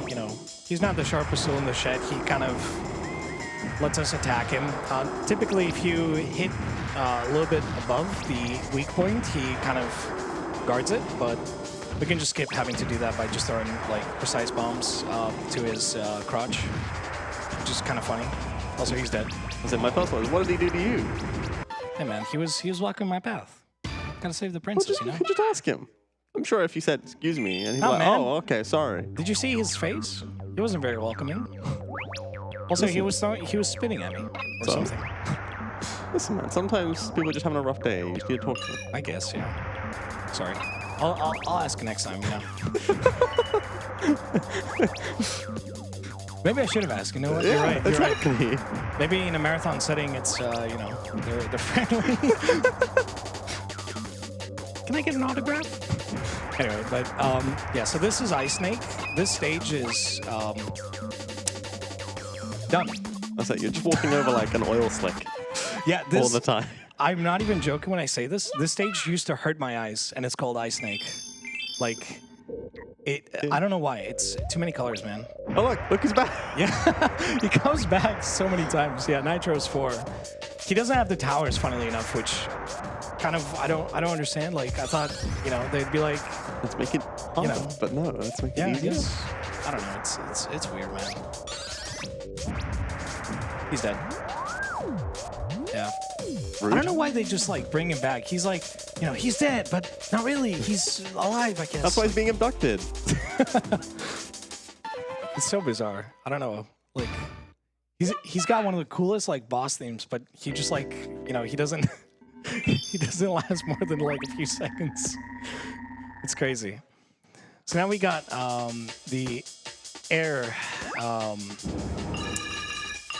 you know, he's not the sharpest tool in the shed. He kind of lets us attack him. Typically, if you hit a little bit above the weak point, he kind of guards it, but we can just skip having to do that by just throwing like precise bombs to his crotch, which is kind of funny. Also, he's dead. I said my first one is, what did he do to you? Hey man, he was blocking my path. Gotta save the princess, you know? Just ask him. I'm sure if you said excuse me and he'd be No, like, man. oh, okay, sorry. Did you see his face? He wasn't very welcoming. Also, he was spitting at me or So? something. Listen, man. Sometimes people are just having a rough day. You just need to talk to them. I guess, yeah. Sorry. I'll ask next time, you know. Maybe I should have asked. You know what? You're right. You're right. exactly. Maybe in a marathon setting, it's you know, they're friendly. Can I get an autograph? Anyway, but yeah. So this is Ice Snake. This stage is done. I said you're just walking over like an oil slick Yeah, all this. the time. I'm not even joking when I say this. This stage used to hurt my eyes, and it's called Ice Snake. Like, I don't know why. It's too many colors, man. Oh look, he's back. Yeah, he comes back so many times. Yeah, Nitro's 4. He doesn't have the towers, funnily enough, which kind of I don't understand. Like, I thought, you know, they'd be like, Let's make it harder, You know. but no, let's make yeah, it easier. I don't know. It's weird, man. He's dead. Yeah. I don't know why they just like bring him back. He's like, you know, he's dead, but not really. He's alive, I guess. That's why he's being abducted. It's so bizarre. I don't know. Like, he's got one of the coolest like boss themes, but he just like, you know, he doesn't he doesn't last more than like a few seconds. It's crazy. So now we got the air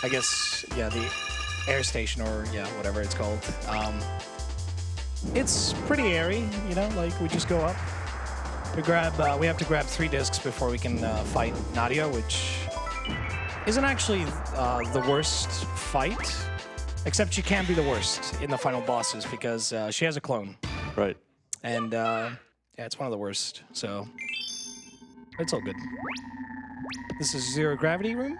I guess, yeah, the air station, or yeah, whatever it's called. It's pretty airy, you know, like we just go up. We have to grab 3 discs before we can fight Nadia, which isn't actually the worst fight, except she can be the worst in the final bosses because she has a clone. Right. And yeah, it's one of the worst, so it's all good. This is zero gravity room.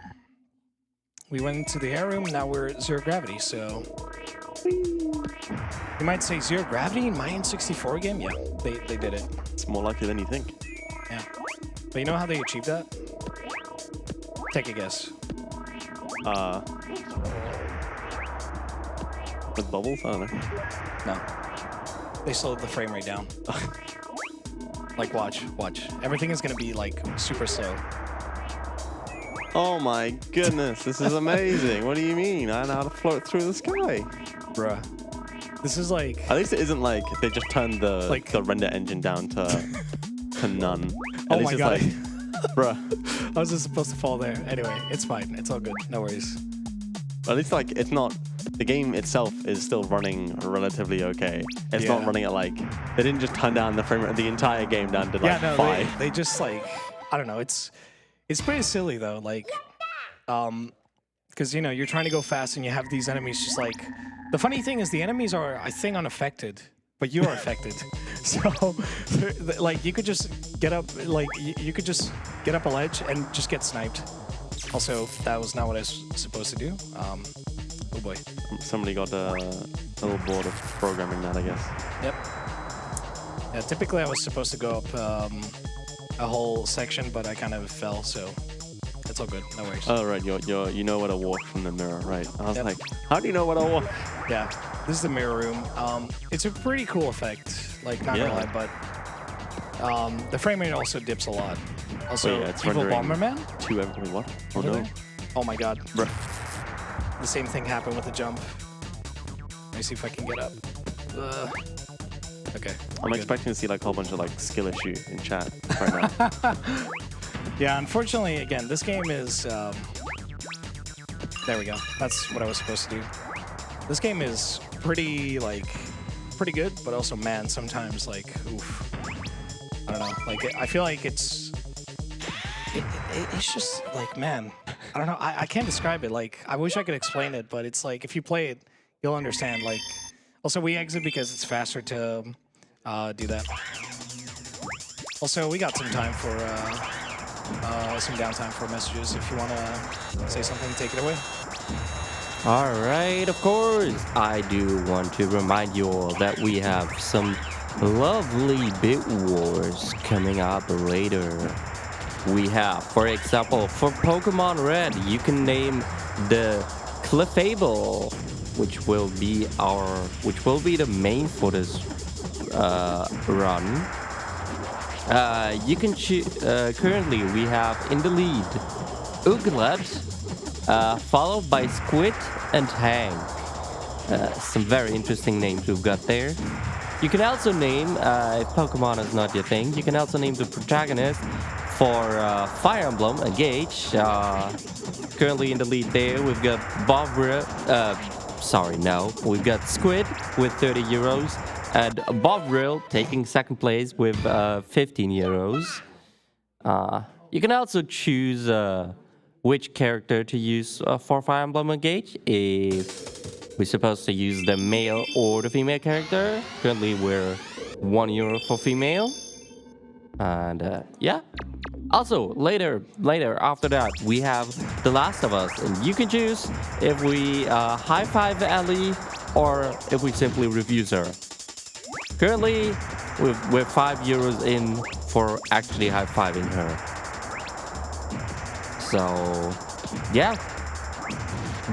We went into the air room, now we're at zero gravity, so... You might say zero gravity in my N64 game? Yeah, they did it. It's more likely than you think. Yeah. But you know how they achieved that? Take a guess. With bubbles? I don't know. No. They slowed the frame rate down. Like, watch. Everything is gonna be, like, super slow. Oh my goodness, this is amazing. What do you mean? I know how to float through the sky. Bruh. This is like... At least it isn't like they just turned the render engine down to none. Oh my god. Like, bruh. I was just supposed to fall there. Anyway, it's fine. It's all good. No worries. At least like it's not... The game itself is still running relatively okay. It's not running at like... They didn't just turn down the frame rate, the entire game down to like 5. They just like... I don't know. It's pretty silly though. Like... Because, you know, you're trying to go fast and you have these enemies just like... The funny thing is the enemies are, I think, unaffected, but you're affected. So, like, you could just get up, like, you could just get up a ledge and just get sniped. Also, that was not what I was supposed to do. Oh boy. Somebody got a little bored of programming that, I guess. Yep. Yeah, typically I was supposed to go up a whole section, but I kind of fell, so... It's all good, no worries. Oh, right, you know what to watch from the mirror, right. I was like, how do you know what to watch? Yeah, this is the mirror room. It's a pretty cool effect, like, not gonna lie, but the frame rate also dips a lot. Also, it's evil rendering Bomberman? To everything, what? Oh no. Oh my god. Bruh. The same thing happened with the jump. Let me see if I can get up. Okay. I'm expecting to see like a whole bunch of like skill issue in chat right now. Yeah, unfortunately, again, this game is... there we go. That's what I was supposed to do. This game is pretty good, but also, man, sometimes, like, oof. I don't know. Like, I feel like it's just, like, man, I don't know. I can't describe it. Like, I wish I could explain it, but it's like, if you play it, you'll understand. Like, also, we exit because it's faster to do that. Also, we got some time for... some downtime for messages. If you want to say something, take it away. All right, of course. I do want to remind you all that we have some lovely bit wars coming up later. We have, for example, for Pokemon Red, you can name the Clefable, which will be the main for this run. You can choose. Currently, we have in the lead Uglet, followed by Squid and Hank. Some very interesting names we've got there. You can also name, if Pokemon is not your thing, you can also name the protagonist for Fire Emblem, Engage. Currently in the lead there, we've got we've got Squid with 30 euros. And Bovril taking second place with 15 euros. You can also choose which character to use for Fire Emblem Engage. If we're supposed to use the male or the female character. Currently we're €1 for female. And yeah. Also, later after that, we have The Last of Us. And you can choose if we high-five Ellie or if we simply refuse her. Currently, we're €5 in for actually high-fiving her. So, yeah.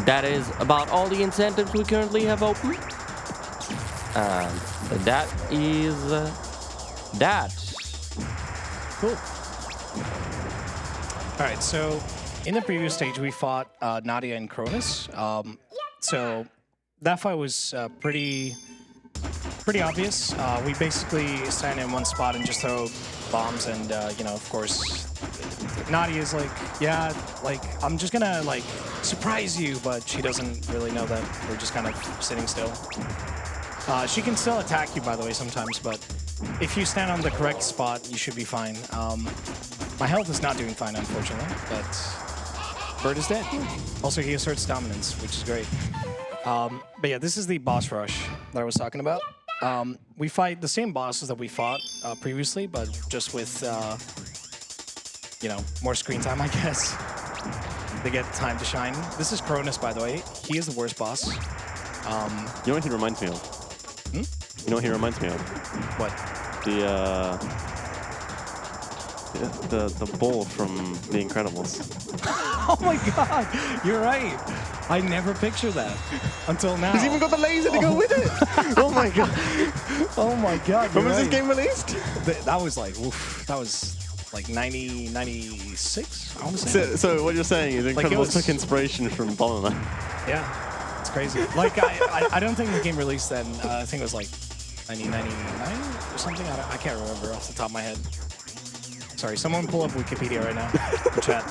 That is about all the incentives we currently have open. And that is that. Cool. Alright, so in the previous stage, we fought Nadia and Cronus. So that fight was pretty obvious. We basically stand in one spot and just throw bombs, and you know, of course, Nadia is like, yeah, like I'm just gonna like surprise you, but she doesn't really know that we're just kind of sitting still. She can still attack you, by the way, sometimes, but if you stand on the correct spot, you should be fine. My health is not doing fine, unfortunately, but Bird is dead. Also, he asserts dominance, which is great. But yeah, this is the boss rush that I was talking about. We fight the same bosses that we fought previously, but just with, you know, more screen time, I guess. They get time to shine. This is Cronus, by the way. He is the worst boss. You know what he reminds me of? Hmm? You know what he reminds me of? What? The bull from The Incredibles. Oh my god, you're right. I never pictured that until now. He's even got the laser to go with it. Oh my god. Oh my god. When was this game released? That was like, oof, that was like 96, I want to say. So what you're saying is Incredibles was- took inspiration from Bomberman. Yeah, it's crazy. Like, I don't think the game released then. I think it was like 1999 or something. I can't remember off the top of my head. Sorry, someone pull up Wikipedia right now. In chat.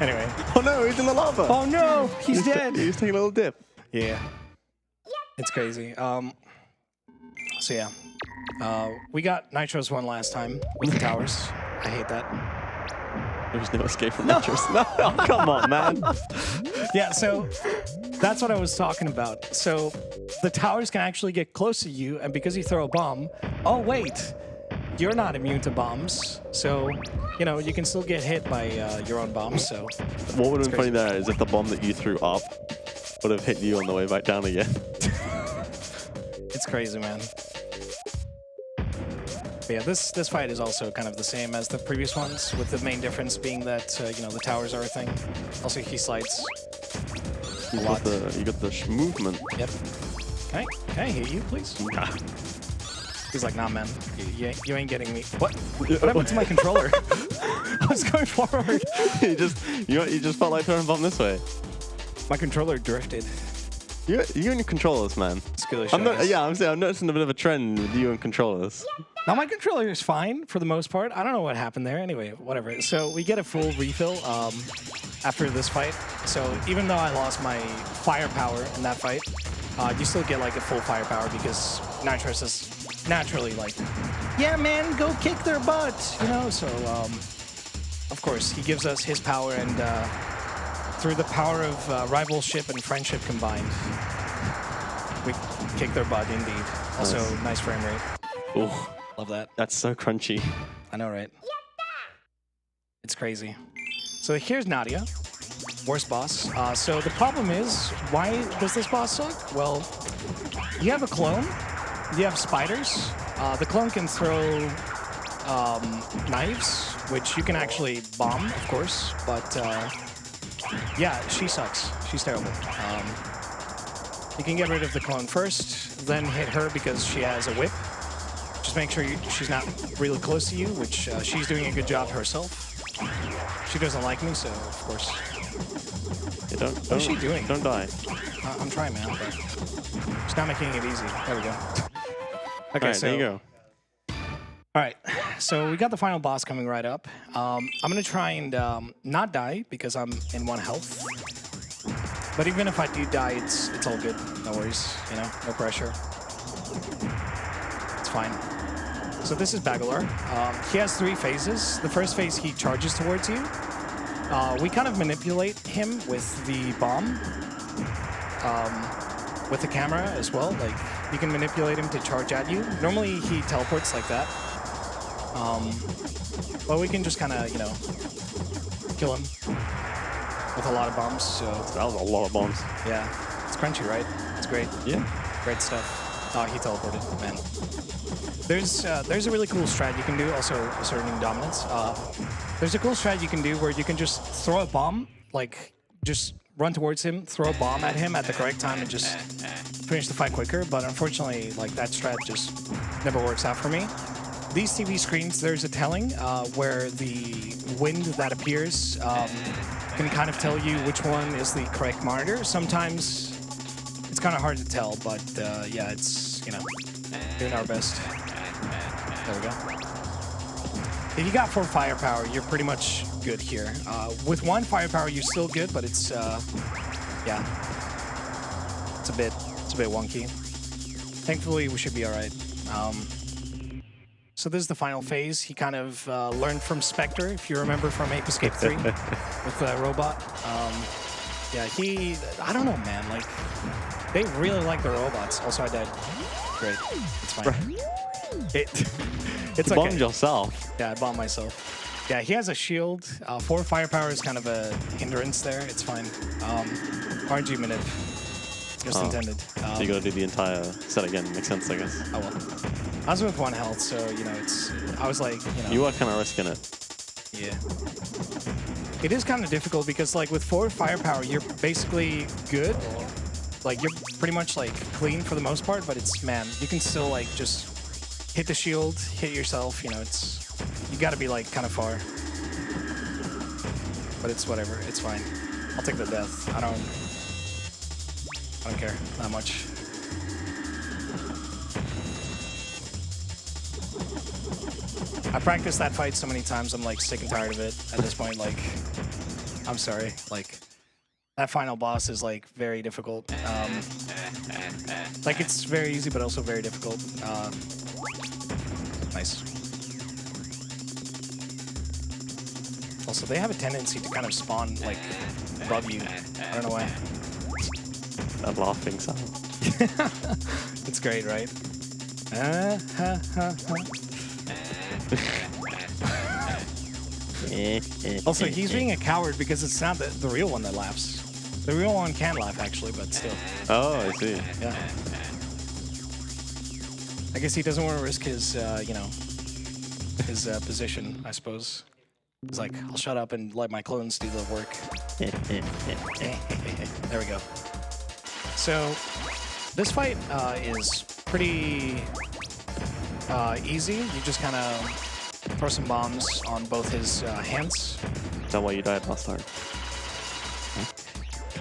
Anyway. Oh no, he's in the lava. Oh no, he's dead. He's taking a little dip. Yeah. It's crazy. So yeah. We got Nitro's one last time with the towers. I hate that. There's no escape from Nitrous. No, come on, man. Yeah, so that's what I was talking about. So the towers can actually get close to you, and because you throw a bomb, oh wait, you're not immune to bombs. So, you know, you can still get hit by your own bombs, so. What would have been funny there is if the bomb that you threw up would have hit you on the way back down again. It's crazy, man. But yeah, this fight is also kind of the same as the previous ones, with the main difference being that, you know, the towers are a thing. Also, he slides You got the movement. Yep. Can I hit you, please? Nah. He's like, nah, man, you ain't getting me. What? What happened to my controller? I was going forward. you just felt like throwing a bomb this way. My controller drifted. You and your controllers, man. Skill issue. I'm noticing a bit of a trend with you and controllers. Now my controller is fine for the most part. I don't know what happened there. Anyway, whatever. So we get a full refill after this fight. So even though I lost my firepower in that fight, you still get like a full firepower because Nitrous is naturally like, yeah, man, go kick their butt, you know. So of course he gives us his power, and through the power of rivalship and friendship combined, we kick their butt indeed. Also, nice frame rate. Ooh. Love that. That's so crunchy. I know, right? It's crazy. So here's Nadia, worst boss. So the problem is, why does this boss suck? Well, you have a clone, you have spiders. The clone can throw knives, which you can actually bomb, of course, but yeah, she sucks. She's terrible. You can get rid of the clone first, then hit her because she has a whip. Just make sure she's not really close to you, which she's doing a good job herself. She doesn't like me, so of course. Yeah, What's she doing? Don't die. I'm trying, man, but she's not making it easy. There we go. Okay, Right, so there you go. all right, so we got the final boss coming right up. I'm gonna try and not die because I'm in 1 health. But even if I do die, it's all good. No worries, you know, no pressure. It's fine. So this is Bagular. He has 3 phases. The first phase, he charges towards you. We kind of manipulate him with the bomb, with the camera as well. Like, you can manipulate him to charge at you. Normally, he teleports like that. But we can just kind of, you know, kill him with a lot of bombs. So That was a lot of bombs. yeah, it's crunchy, right? It's great. Yeah. Great stuff. Oh, he teleported, man. There's a really cool strat you can do, also asserting dominance. There's a cool strat you can do where you can just throw a bomb, like just run towards him, throw a bomb at him at the correct time, and just finish the fight quicker. But unfortunately, like that strat just never works out for me. These TV screens, there's a telling where the wind that appears can kind of tell you which one is the correct monitor. Sometimes it's kind of hard to tell, but yeah, it's, you know, doing our best. There we go. if you got 4 firepower, you're pretty much good here. With 1 firepower, you're still good, but it's yeah, it's a bit wonky. Thankfully, we should be all right. So this is the final phase. He kind of learned from Spectre, if you remember from Ape Escape 3 with the robot. Yeah, I don't know, man. Like, they really like the robots. Also, I died. Great, it's fine. It's you okay. bombed yourself. Yeah, I bombed myself. Yeah, he has a shield. 4 firepower is kind of a hindrance there. It's fine. RNG minute. Just intended. So you gotta do the entire set again. Makes sense, I guess. Oh well. I was with 1 health, so you know, I was like, you know. You are kind of risking it. Yeah. It is kind of difficult because, like, with 4 firepower, you're basically good. Like, you're pretty much like clean for the most part, but it's, man, you can still like just hit the shield, hit yourself. You know, you got to be like kind of far. But it's whatever. It's fine. I'll take the death. I don't care that much. I practiced that fight so many times, I'm like sick and tired of it at this point. Like, I'm sorry. Like, that final boss is like very difficult. Like, it's very easy, but also very difficult. Nice. Also, they have a tendency to kind of spawn like above you. I don't know why. That laughing sound. It's great, right? Also, he's being a coward because it's not the real one that laughs. The real one can laugh, actually, but still. Oh, I see. Yeah. I guess he doesn't want to risk his, you know, his position, I suppose. He's like, I'll shut up and let my clones do the work. There we go. So, this fight is pretty easy. You just kind of throw some bombs on both his hands. Is that why you died last time?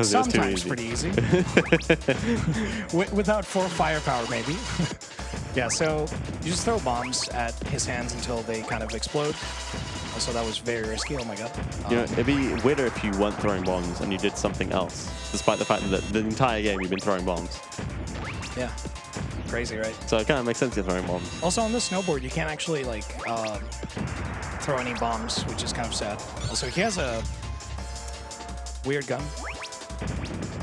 Sometimes pretty easy. Without 4 firepower, maybe. Yeah, so you just throw bombs at his hands until they kind of explode. Also, that was very risky. Oh my god. You know, it'd be weirder if you weren't throwing bombs and you did something else, despite the fact that the entire game you've been throwing bombs. Yeah. Crazy, right? So it kind of makes sense you're throwing bombs. Also, on the snowboard, you can't actually, like, throw any bombs, which is kind of sad. Also, he has a weird gun.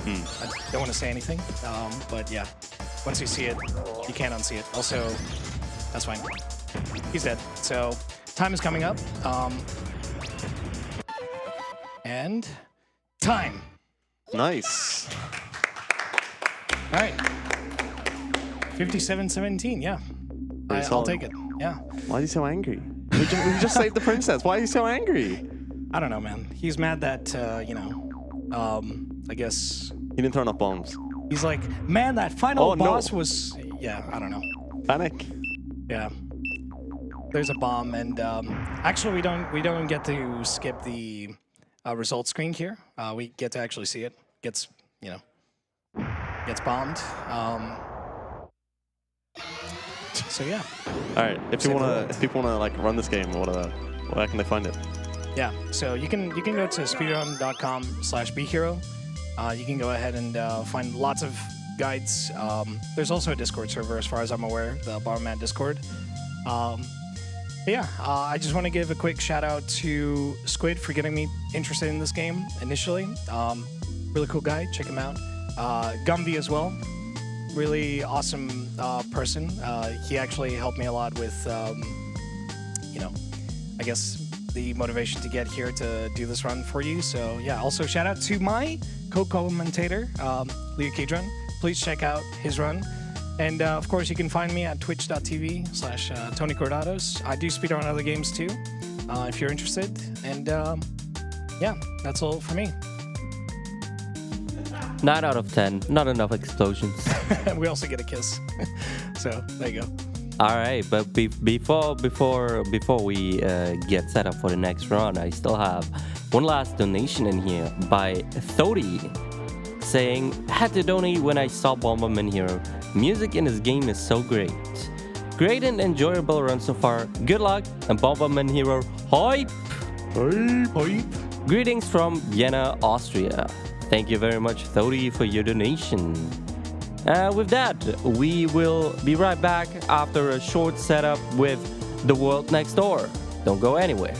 I don't want to say anything, but yeah. Once you see it, you can't unsee it. Also, that's fine. He's dead. So, time is coming up. And time. Nice. All right. 57-17, yeah. I'll take it, yeah. Why are you so angry? We just saved the princess. Why are you so angry? I don't know, man. He's mad that, you know, I guess... He didn't throw enough bombs. He's like, man, that final boss was... Yeah, I don't know. Panic. Yeah. There's a bomb, and actually, we don't get to skip the result screen here. We get to actually see it. Gets, you know, gets bombed. So yeah. All right. If people wanna like run this game, where can they find it? Yeah. So you can go to speedrun.com/bhero. You can go ahead and find lots of guides. There's also a Discord server, as far as I'm aware, the Bomberman Discord. But yeah, I just want to give a quick shout out to Squid for getting me interested in this game initially. Really cool guy. Check him out. Gumby as well. Really awesome person. He actually helped me a lot with, you know, I guess the motivation to get here to do this run for you. So yeah, also shout out to my co-commentator, LeoKeidran. Please check out his run. And of course, you can find me at twitch.tv/tonykordatos. I do speedrun other games too, if you're interested. And yeah, that's all for me. 9 out of 10. Not enough explosions. We also get a kiss. So there you go. All right, but before we get set up for the next run, I still have one last donation in here by Thody, saying, had to donate when I saw Bomberman Hero. Music in this game is so great. Great and enjoyable run so far. Good luck, and Bomberman Hero, hype! Greetings from Vienna, Austria. Thank you very much, Thody, for your donation. With that, we will be right back after a short setup with The World Next Door. Don't go anywhere.